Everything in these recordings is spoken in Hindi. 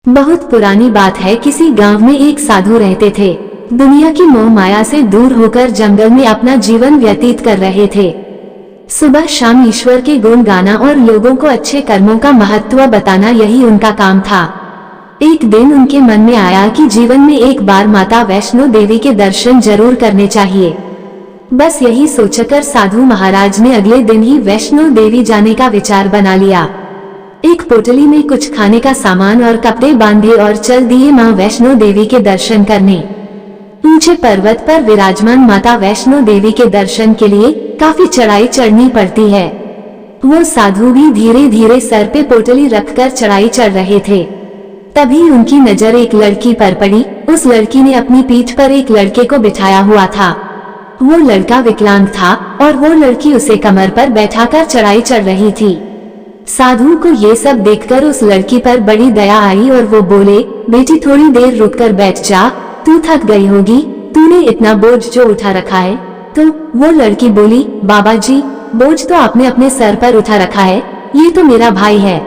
बहुत पुरानी बात है। किसी गांव में एक साधु रहते थे। दुनिया की मोह माया से दूर होकर जंगल में अपना जीवन व्यतीत कर रहे थे। सुबह शाम ईश्वर के गुण गाना और लोगों को अच्छे कर्मों का महत्व बताना, यही उनका काम था। एक दिन उनके मन में आया कि जीवन में एक बार माता वैष्णो देवी के दर्शन जरूर करने चाहिए। बस यही सोचकर साधु महाराज ने अगले दिन ही वैष्णो देवी जाने का विचार बना लिया। एक पोटली में कुछ खाने का सामान और कपड़े बांधे और चल दिए मां वैष्णो देवी के दर्शन करने। ऊंचे पर्वत पर विराजमान माता वैष्णो देवी के दर्शन के लिए काफी चढ़ाई चढ़नी पड़ती है। वो साधु भी धीरे धीरे सर पे पोटली रखकर चढ़ाई चढ़ रहे थे। तभी उनकी नजर एक लड़की पर पड़ी। उस लड़की ने अपनी पीठ पर एक लड़के को बिठाया हुआ था। वो लड़का विकलांग था और वो लड़की उसे कमर पर बैठाकर चढ़ाई चढ़ रही थी। साधु को ये सब देखकर उस लड़की पर बड़ी दया आई और वो बोले, बेटी थोड़ी देर रुककर बैठ जा, तू थक गई होगी, तूने इतना बोझ जो उठा रखा है। तो वो लड़की बोली, बाबा जी, बोझ तो आपने अपने सर पर उठा रखा है, ये तो मेरा भाई है।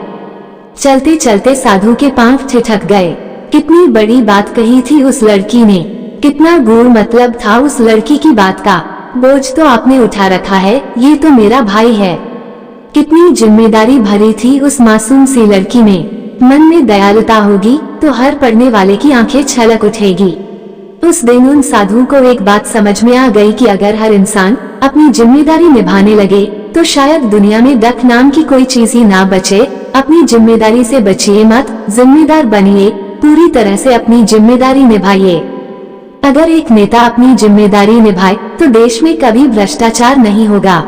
चलते चलते साधु के पांव ठिठक गए। कितनी बड़ी बात कही थी उस लड़की ने, कितना गूढ़ मतलब था उस लड़की की बात का। बोझ तो आपने उठा रखा है, ये तो मेरा भाई है। कितनी जिम्मेदारी भरी थी उस मासूम सी लड़की में। मन में दयालुता होगी तो हर पढ़ने वाले की आंखें छलक उठेगी। उस दिन उन साधुओं को एक बात समझ में आ गई कि अगर हर इंसान अपनी जिम्मेदारी निभाने लगे तो शायद दुनिया में डक नाम की कोई चीज ही ना बचे। अपनी जिम्मेदारी से बचिए मत, जिम्मेदार बनिए, पूरी तरह से अपनी जिम्मेदारी निभाइए। अगर एक नेता अपनी जिम्मेदारी निभाए तो देश में कभी भ्रष्टाचार नहीं होगा।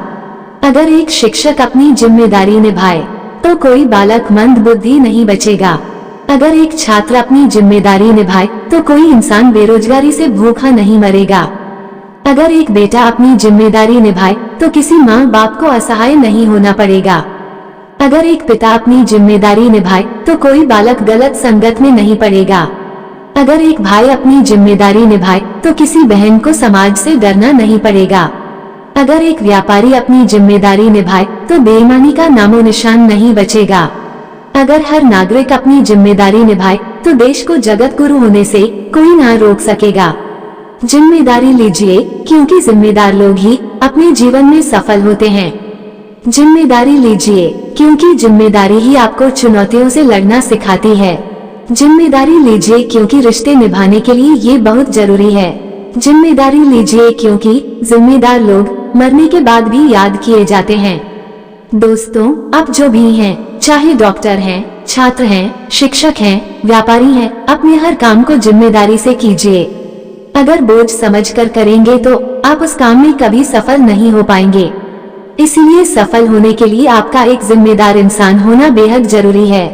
अगर एक शिक्षक अपनी जिम्मेदारी निभाए तो कोई बालक मंद बुद्धि नहीं बचेगा। अगर एक छात्र अपनी जिम्मेदारी निभाए तो कोई इंसान बेरोजगारी से भूखा नहीं मरेगा। अगर एक बेटा अपनी जिम्मेदारी निभाए तो किसी माँ बाप को असहाय नहीं होना पड़ेगा। अगर एक पिता अपनी जिम्मेदारी निभाए तो कोई बालक गलत संगत में नहीं पड़ेगा। अगर एक भाई अपनी जिम्मेदारी निभाए तो किसी बहन को समाज से डरना नहीं पड़ेगा। अगर एक व्यापारी अपनी जिम्मेदारी निभाए तो बेईमानी का नामो निशान नहीं बचेगा। अगर हर नागरिक अपनी जिम्मेदारी निभाए तो देश को जगत गुरु होने से कोई ना रोक सकेगा। जिम्मेदारी लीजिए, क्योंकि जिम्मेदार लोग ही अपने जीवन में सफल होते हैं। जिम्मेदारी लीजिए, क्योंकि जिम्मेदारी ही आपको चुनौतियों से लड़ना सिखाती है। जिम्मेदारी लीजिए, क्योंकि रिश्ते निभाने के लिए ये बहुत जरूरी है। जिम्मेदारी लीजिए, क्योंकि जिम्मेदार लोग मरने के बाद भी याद किए जाते हैं। दोस्तों, आप जो भी हैं, चाहे डॉक्टर हैं, छात्र हैं, शिक्षक हैं, व्यापारी हैं, अपने हर काम को जिम्मेदारी से कीजिए। अगर बोझ समझकर करेंगे तो आप उस काम में कभी सफल नहीं हो पाएंगे। इसलिए सफल होने के लिए आपका एक जिम्मेदार इंसान होना बेहद जरूरी है।